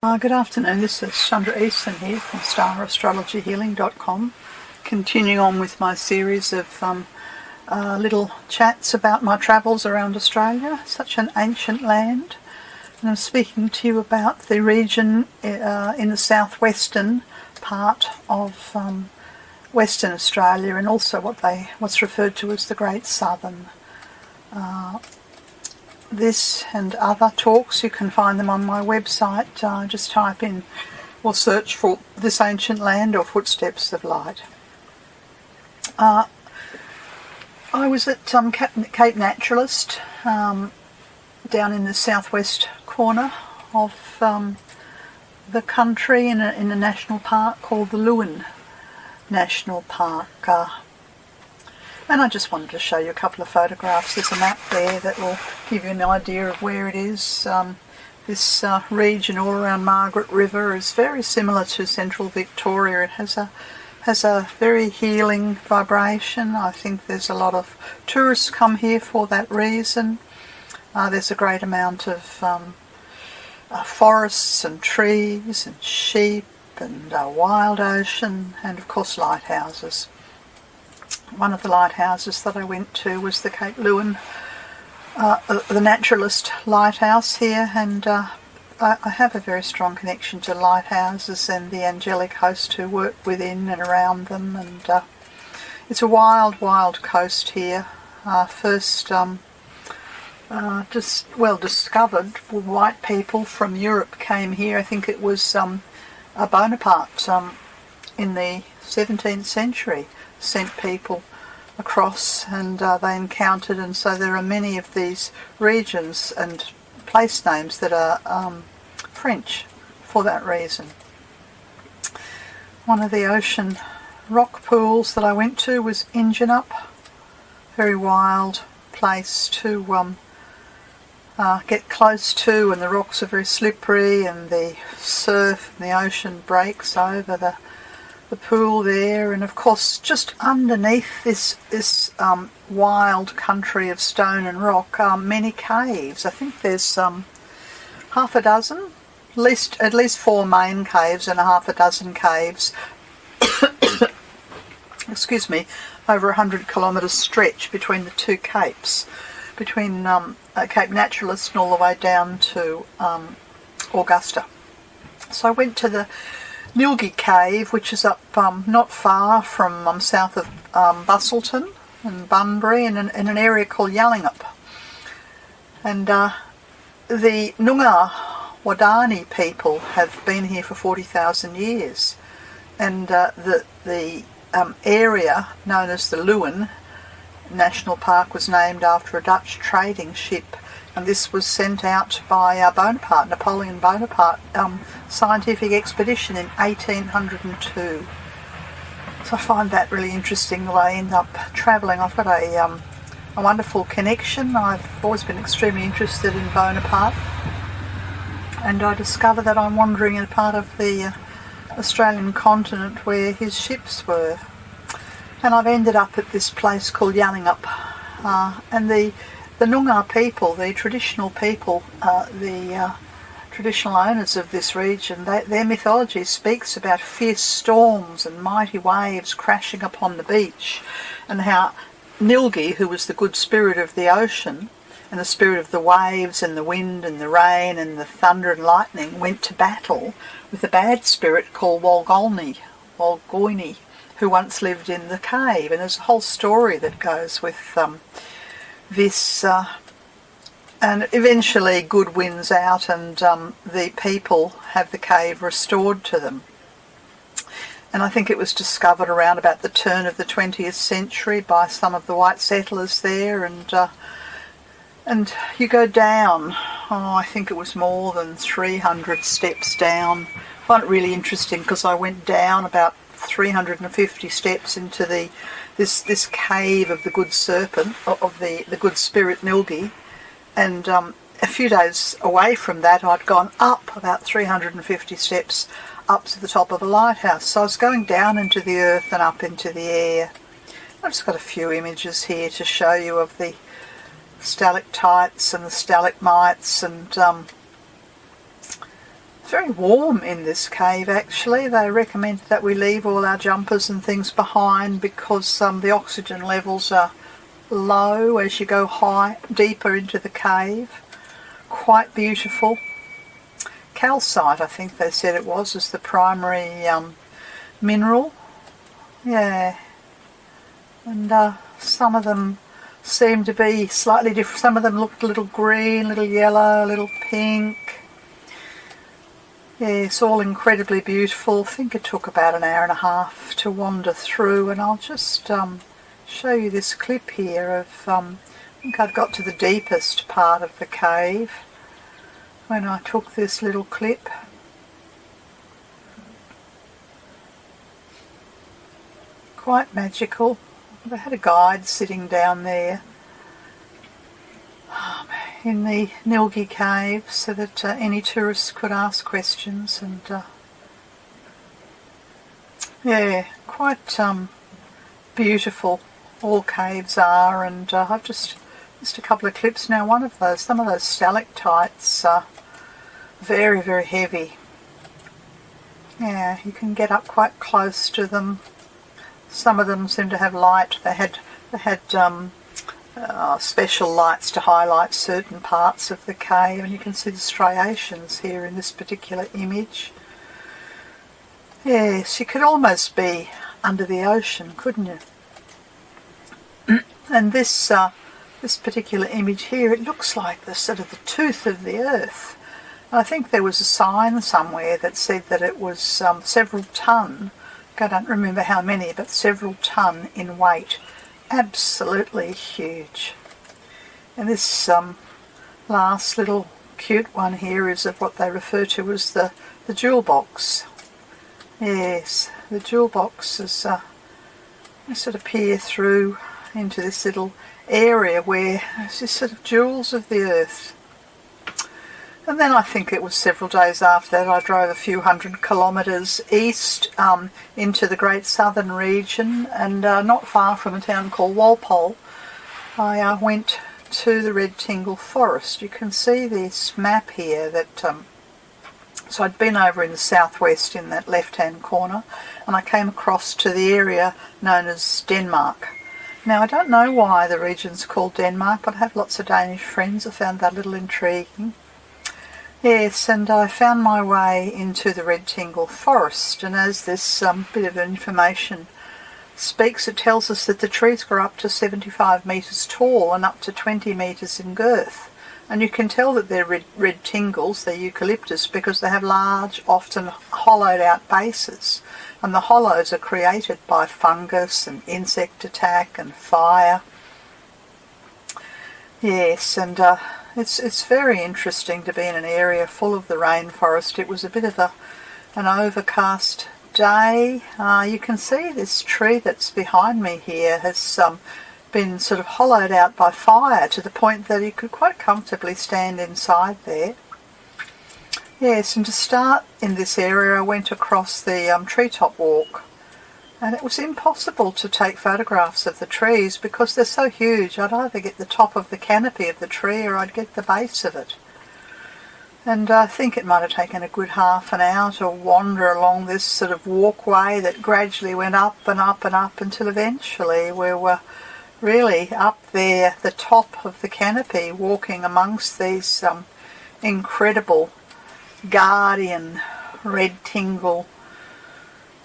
Good afternoon, this is Chandra Easton here from StarAstrologyHealing.com, continuing on with my series of little chats about my travels around Australia, such an ancient land. And I'm speaking to you about the region in the southwestern part of Western Australia, and also what's referred to as the Great Southern. This and other talks, you can find them on my website. Just type in or search for This Ancient Land or Footsteps of Light. I was at Cape Naturalist down in the southwest corner of the country in a national park called the Lewin National Park. And I just wanted to show you a couple of photographs. There's a map there that will give you an idea of where it is. This region all around Margaret River is very similar to central Victoria. It has a very healing vibration. I think there's a lot of tourists come here for that reason. There's a great amount of forests and trees and sheep and wild ocean, and of course lighthouses. One of the lighthouses that I went to was the Cape Lewin, the Naturalist Lighthouse here, and I have a very strong connection to lighthouses and the angelic host who work within and around them, and it's a wild coast here. First discovered white people from Europe came here. I think it was Bonaparte in the 17th century sent people across, and they encountered, and so there are many of these regions and place names that are French for that reason. One of the ocean rock pools that I went to was Ingenup, very wild place to get close to, and the rocks are very slippery, and the surf and the ocean breaks over the pool there, and of course just underneath this wild country of stone and rock are many caves. I think there's half a dozen, at least 4 main caves and a half a dozen caves excuse me, over 100 kilometres stretch between the two capes, between Cape Naturalist and all the way down to Augusta. So I went to the Nilgi Cave, which is up not far from south of Busselton and Bunbury, in an area called Yallingup. And the Noongar Wadani people have been here for 40,000 years, and the area known as the Lewin National Park was named after a Dutch trading ship, and this was sent out by Napoleon Bonaparte, scientific expedition in 1802. So I find that really interesting, the way I end up travelling. I've got a wonderful connection. I've always been extremely interested in Bonaparte, and I discover that I'm wandering in a part of the Australian continent where his ships were. And I've ended up at this place called Yallingup, and the Noongar people, the traditional people, the traditional owners of this region, their mythology speaks about fierce storms and mighty waves crashing upon the beach, and how Nilgi, who was the good spirit of the ocean and the spirit of the waves and the wind and the rain and the thunder and lightning, went to battle with a bad spirit called Walgoini, who once lived in the cave. And there's a whole story that goes with this, and eventually good wins out, and the people have the cave restored to them. And I think it was discovered around about the turn of the 20th century by some of the white settlers there, and you go down, I think it was more than 300 steps down. I find it really interesting because I went down about 350 steps into this cave of the good serpent, of the good spirit Nilgi, and a few days away from that I'd gone up about 350 steps up to the top of a lighthouse. So I was going down into the earth and up into the air. I've just got a few images here to show you of the stalactites and the stalagmites and It's very warm in this cave actually. They recommend that we leave all our jumpers and things behind because the oxygen levels are low as you go deeper into the cave. Quite beautiful. Calcite, I think they said it was, is the primary mineral. Yeah. And some of them seem to be slightly different. Some of them looked a little green, a little yellow, a little pink. Yeah, it's all incredibly beautiful. I think it took about an hour and a half to wander through, and I'll just show you this clip here of, I think I'd got to the deepest part of the cave when I took this little clip. Quite magical. They had a guide sitting down there in the Nilgi Cave so that any tourists could ask questions, and yeah, quite beautiful all caves are. And I've just a couple of clips now. Some of those stalactites are very, very heavy. Yeah, you can get up quite close to them. Some of them seem to have light. They had special lights to highlight certain parts of the cave, and you can see the striations here in this particular image. Yes, you could almost be under the ocean, couldn't you? And this particular image here, it looks like the sort of the tooth of the earth. I think there was a sign somewhere that said that it was several ton. I don't remember how many, but several ton in weight. Absolutely huge. And this last little cute one here is of what they refer to as the jewel box. Yes, the jewel box is you sort of peer through into this little area where there's this sort of jewels of the earth. And then I think it was several days after that I drove a few hundred kilometres east into the Great Southern region, and not far from a town called Walpole I went to the Red Tingle Forest. You can see this map here that so I'd been over in the southwest in that left hand corner, and I came across to the area known as Denmark. Now I don't know why the region's called Denmark, but I have lots of Danish friends. I found that a little intriguing. Yes, and I found my way into the Red Tingle Forest, and as this bit of information speaks, it tells us that the trees grow up to 75 metres tall and up to 20 metres in girth. And you can tell that they're red tingles, they're eucalyptus, because they have large, often hollowed out bases. And the hollows are created by fungus and insect attack and fire. Yes, and it's very interesting to be in an area full of the rainforest. It was a bit of an overcast day. You can see this tree that's behind me here has been sort of hollowed out by fire to the point that you could quite comfortably stand inside there. Yes, and to start in this area I went across the treetop walk, and it was impossible to take photographs of the trees because they're so huge. I'd either get the top of the canopy of the tree or I'd get the base of it. And I think it might have taken a good half an hour to wander along this sort of walkway that gradually went up and up and up until eventually we were really up there, the top of the canopy, walking amongst these incredible guardian red tingle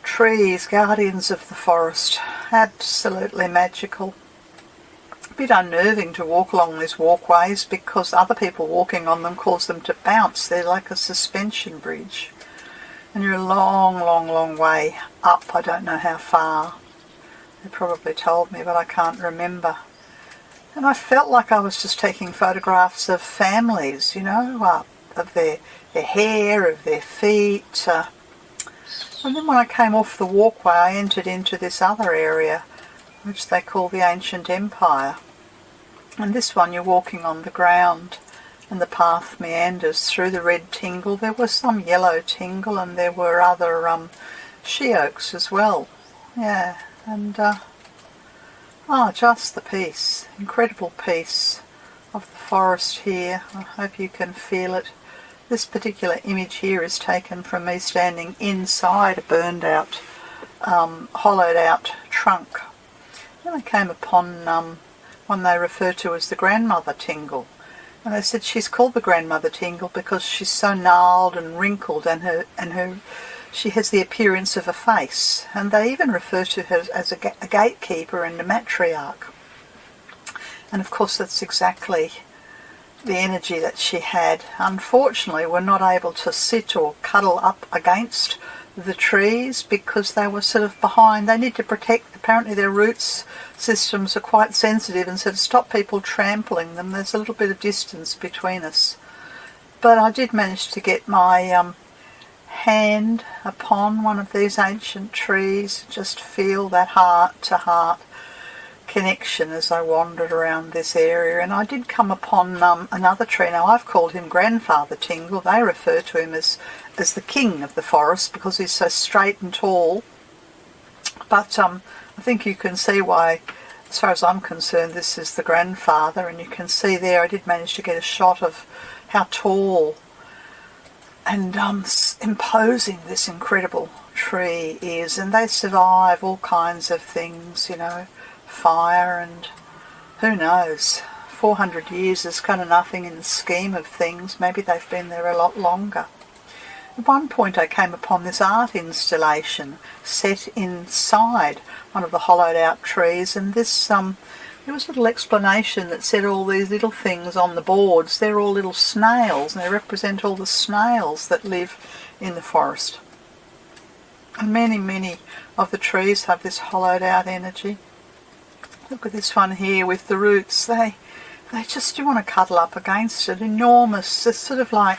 trees, guardians of the forest. Absolutely magical. A bit unnerving to walk along these walkways because other people walking on them cause them to bounce. They're like a suspension bridge. And you're a long, long, long way up. I don't know how far. They probably told me, but I can't remember. And I felt like I was just taking photographs of families, you know, of their hair, of their feet. And then when I came off the walkway, I entered into this other area, which they call the Ancient Empire. And this one you're walking on the ground, and the path meanders through the red tingle. There was some yellow tingle, and there were other she oaks as well. Yeah, and just the peace, incredible peace of the forest here. I hope you can feel it. This particular image here is taken from me standing inside a burned out, hollowed out trunk. Then I came upon one they refer to as the grandmother Tingle. And they said she's called the grandmother Tingle because she's so gnarled and wrinkled, and she has the appearance of a face. And they even refer to her as a gatekeeper and a matriarch. And of course that's exactly the energy that she had. Unfortunately, we're not able to sit or cuddle up against the trees because they were sort of behind. They need to protect, apparently their roots systems are quite sensitive, and so to stop people trampling them, there's a little bit of distance between us. But I did manage to get my hand upon one of these ancient trees, just feel that heart-to-heart connection as I wandered around this area. And I did come upon another tree. Now I've called him Grandfather Tingle. They refer to him as the king of the forest because he's so straight and tall. But I think you can see why, as far as I'm concerned, this is the grandfather. And you can see there I did manage to get a shot of how tall and imposing this incredible tree is. And they survive all kinds of things, you know, fire, and who knows, 400 years is kind of nothing in the scheme of things. Maybe they've been there a lot longer. At one point I came upon this art installation set inside one of the hollowed out trees, and this there was a little explanation that said all these little things on the boards, they're all little snails, and they represent all the snails that live in the forest. And many of the trees have this hollowed out energy. Look at this one here with the roots. They just, you want to cuddle up against it. Enormous. It's sort of like,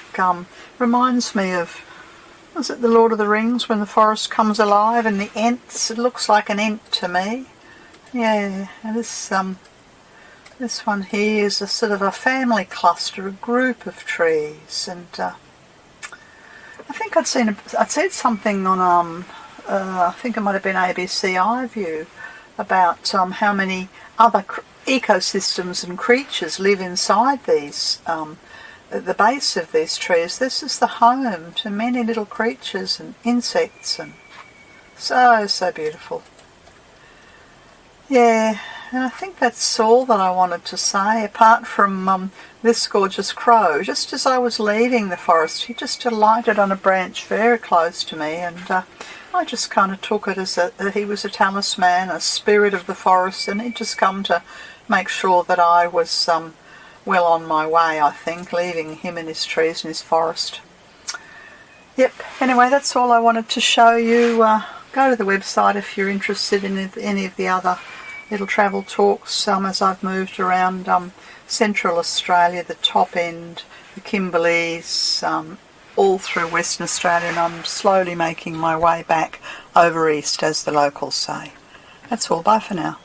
reminds me of, was it the Lord of the Rings when the forest comes alive and the Ents? It looks like an Ent to me. Yeah, and this one here is a sort of a family cluster, a group of trees. And I think I'd said something on, I think it might have been ABC iView, about how many other ecosystems and creatures live inside these, the base of these trees. This is the home to many little creatures and insects, and so beautiful. Yeah, and I think that's all that I wanted to say, apart from this gorgeous crow. Just as I was leaving the forest, he just alighted on a branch very close to me, and I just kind of took it as he was a talisman, a spirit of the forest, and he'd just come to make sure that I was well on my way, I think, leaving him and his trees and his forest. Yep, anyway, that's all I wanted to show you. Go to the website if you're interested in any of the other little travel talks as I've moved around Central Australia, the top end, the Kimberleys, all through Western Australia, and I'm slowly making my way back over east, as the locals say. That's all. Bye for now.